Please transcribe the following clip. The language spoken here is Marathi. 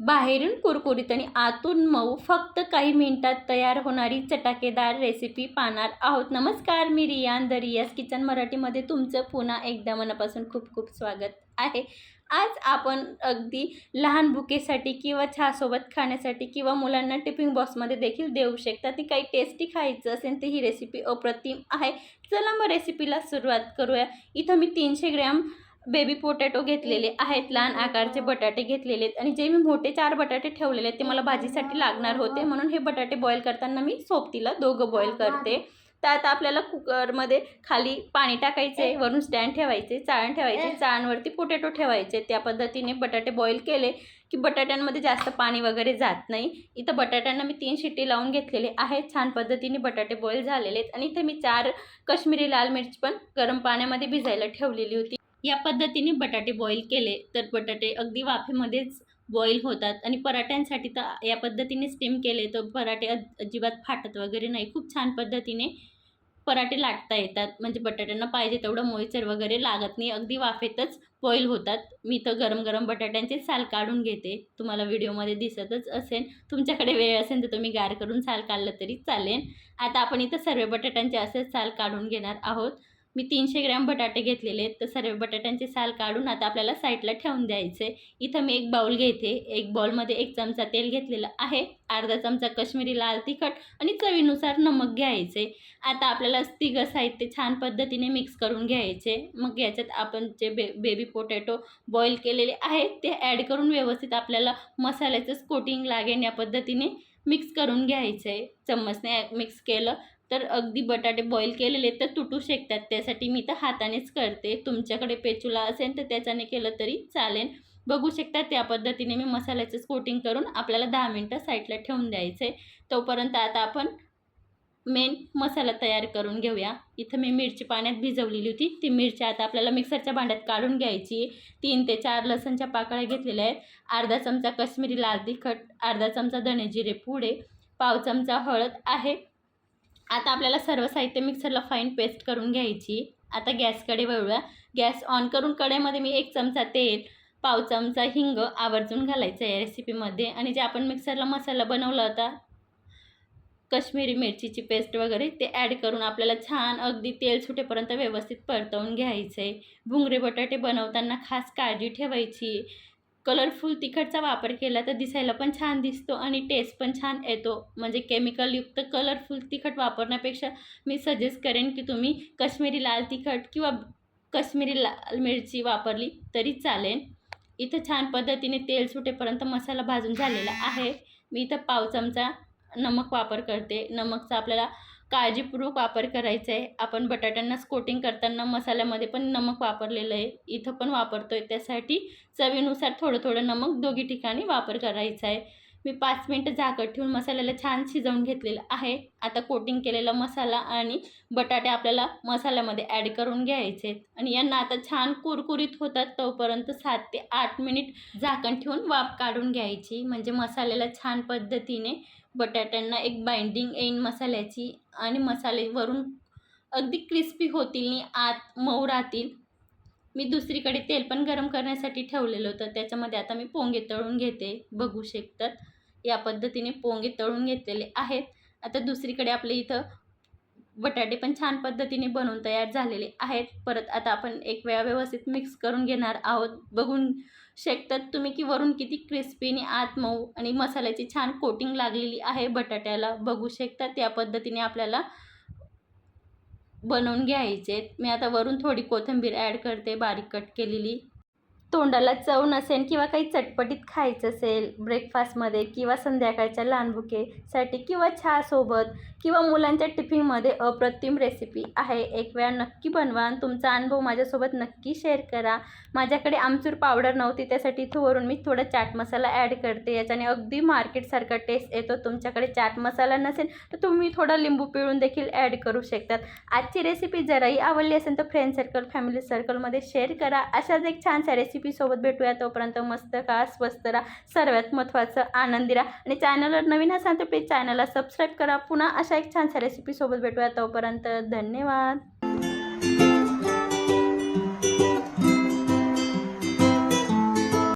बाहेरून कुरकुरीत आणि आतून मऊ फक्त काही मिनिटात तयार होणारी चटाकेदार रेसिपी पाहणार आहोत। नमस्कार, मी रियान द रियाज किचन मराठीमध्ये तुमचं पुन्हा एकदा मनापासून खूप खूप स्वागत आहे। आज आपण अगदी लहान भुकेसाठी किंवा चहासोबत खाण्यासाठी किंवा मुलांना टिफिन बॉक्समध्ये देखील देऊ शकता। ती काही टेस्टी खायचं असेल तर ही रेसिपी अप्रतिम आहे। चला मग रेसिपीला सुरुवात करूया। इथं मी 300 ग्रॅम बेबी पोटॅटो घेतलेले आहेत, लहान आकारचे बटाटे घेतलेले आहेत आणि जे मी मोठे 4 बटाटे ठेवलेले आहेत ते मला भाजीसाठी लागणार होते, म्हणून हे बटाटे बॉईल करताना मी सोबतीला दोघं बॉईल करते। तर आता आपल्याला कुकरमध्ये खाली पाणी टाकायचे, वरून स्टँड ठेवायचे, चाळण ठेवायचे, चाळणवरती पोटॅटो ठेवायचे। त्या पद्धतीने बटाटे बॉईल केले की बटाट्यांमध्ये जास्त पाणी वगैरे जात नाही। इथं बटाट्यांना मी 3 शिट्टी लावून घेतलेले आहेत। छान पद्धतीने बटाटे बॉईल झालेले आहेत आणि इथे मी 4 काश्मीरी लाल मिर्च पण गरम पाण्यामध्ये भिजायला ठेवलेली होती। या पद्धतीने बटाटे बॉईल केले तर बटाटे अगदी वाफेमध्येच बॉईल होतात आणि पराठ्यांसाठी तर या पद्धतीने स्टीम केले तर पराठे अजिबात फाटत वगैरे नाही। खूप छान पद्धतीने पराठे लाटता येतात, म्हणजे बटाट्यांना पाहिजे तेवढं मोईचर वगैरे लागत नाही, अगदी वाफेतच बॉईल होतात। मी तर गरम गरम बटाट्यांचे साल काढून घेते, तुम्हाला व्हिडिओमध्ये दिसतच असेल। तुमच्याकडे वेळ असेल तर तुम्ही गार करून साल काढलं तरी चालेल। आता आपण इथं सर्व बटाट्यांचे असेच साल काढून घेणार आहोत। मी 300 ग्रॅम बटाटे घेतलेले आहेत, तर सर्व बटाट्यांचे साल काढून आता आपल्याला साईडला ठेवून द्यायचे। इथं मी एक बाउल घेते, एक बाउलमध्ये 1 चमचा तेल घेतलेलं आहे, अर्धा चमचा काश्मीरी लाल तिखट आणि चवीनुसार नमक घ्यायचे। आता आपल्याला तिघं साहित्य छान पद्धतीने मिक्स करून घ्यायचे। मग याच्यात आपण जे बेबी पोटॅटो बॉईल केलेले आहेत ते ॲड करून व्यवस्थित आपल्याला मसाल्याचंच कोटिंग लागेल या पद्धतीने मिक्स करून घ्यायचं चम्मचने मिक्स केलं तर अगदी बटाटे बॉईल केलेले तर तुटू शकतात, त्यासाठी मी तर हातानेच करते। तुमच्याकडे पेचुला असेल तर त्याच्याने केलं तरी चालेल। बघू शकता त्या पद्धतीने मी मसाल्याचंच कोटिंग करून आपल्याला 10 मिनटं साईडला ठेवून द्यायचे। तोपर्यंत आता आपण मेन मसाला तयार करून घेऊया। इथं मी मिरची पाण्यात भिजवलेली होती, ती मिरची आता आपल्याला मिक्सरच्या भांड्यात काढून घ्यायची। 3 ते 4 लसणच्या पाकळ्या घेतलेल्या आहेत, अर्धा चमचा काश्मीरी लाल तिखट, अर्धा चमचा धणे जिरे पुडे, पाव चमचा हळद आहे। आता आपल्याला सर्व साहित्य मिक्सरला फाईन पेस्ट करून घ्यायची। आता गॅसकडे वळूया। गॅस ऑन करून कढईमध्ये मी 1 चमचा तेल, पाव चमचा हिंग आवर्जून घालायचं या रेसिपीमध्ये आणि जे आपण मिक्सरला मसाला बनवला होता काश्मीरी मिरचीची पेस्ट वगैरे ते ॲड करून आपल्याला छान अगदी तेल सुटेपर्यंत व्यवस्थित परतवून घ्यायचं आहे। भुंगरे बटाटे बनवताना खास काळजी ठेवायची। कलरफुल तिखटचा वापर केला तर दिसायला पण छान दिसतो आणि टेस्ट पण छान येतो, म्हणजे केमिकलयुक्त कलरफुल तिखट वापरण्यापेक्षा मी सजेस्ट करेन की तुम्ही काश्मीरी लाल तिखट किंवा काश्मीरी लाल मिरची वापरली तरी चालेल। इथं छान पद्धतीने तेल सुटेपर्यंत मसाला भाजून झालेला आहे। मी इथं पाव चमचा नमक वापर करते। नमकचा आपल्याला काळजीपूर्वक वापर करायचा आहे। आपण बटाट्यांना कोटिंग करताना मसाल्यामध्ये पण नमक वापरलेलं आहे, इथं पण वापरतोय, त्यासाठी चवीनुसार थोडं थोडं नमक दोघी ठिकाणी वापर करायचा आहे। मी 5 मिनटं झाकण ठेवून मसाल्याला छान शिजवून घेतलेलं आहे। आता कोटिंग केलेला मसाला आणि बटाटे आपल्याला मसाल्यामध्ये ॲड करून घ्यायचे आणि यांना आता छान कुरकुरीत होतात तोपर्यंत 7 ते 8 मिनिट झाकण ठेवून वाफ काढून घ्यायची, म्हणजे मसाल्याला छान पद्धतीने बटाट्यांना एक बाइंडिंग येईन मसाल्याची आणि मसाले वरून अगदी क्रिस्पी होतील आणि आत मऊ राहतील। मी दुसरीकडे तेल पण गरम करण्यासाठी ठेवलेलं होतं, त्याच्यामध्ये आता मी पोंगे तळून घेते। बघू शकतात या पद्धतीने पोंगे तळून घेतलेले आहेत। आता दुसरीकडे आपले इथं बटाटे पण छान पद्धतीने बनवून तयार झालेले आहेत। परत आता आपण एक वेळा व्यवस्थित मिक्स करून घेणार आहोत। बघून शकतात तुम्ही की वरून किती क्रिस्पी आणि आत मऊ आणि मसाल्याची छान कोटिंग लागलेली आहे बटाट्याला। बघू शकतात या पद्धतीने आपल्याला बनवून घ्यायचे। मी आता वरून थोडी कोथिंबीर ॲड करते बारीक कट केलेली। तोंडाला चव नसेल किंवा काही चटपटीत खायचं असेल ब्रेकफास्टमध्ये किंवा संध्याकाळच्या लहान भुकेसाठी किंवा चहासोबत किंवा मुलांच्या टिफिनमध्ये अप्रतिम रेसिपी आहे। एक वेळा नक्की बनवा आणि तुमचा अनुभव माझ्यासोबत नक्की शेअर करा। माझ्याकडे आमचूर पावडर नव्हती, त्यासाठी इथं वरून मी थोडा चाट मसाला ॲड करते, याच्याने अगदी मार्केटसारखा टेस्ट येतो। तुमच्याकडे चाट मसाला नसेल तर तुम्ही थोडा लिंबू पिळून देखील ॲड करू शकतात। आजची रेसिपी जराही आवडली असेल तर फ्रेंड सर्कल फॅमिली सर्कलमध्ये शेअर करा। अशाच एक छानशा रेसिपी सोबत भेटूया, तोपर्यंत मस्त खा, स्वस्त राहा, सर्वात महत्त्वाचं आनंदी राहा आणि चॅनलवर नवीन असाल तर प्लीज चॅनलला सबस्क्राईब करा। पुन्हा अशा एक छानशा रेसिपी सोबत भेटूया, तोपर्यंत धन्यवाद।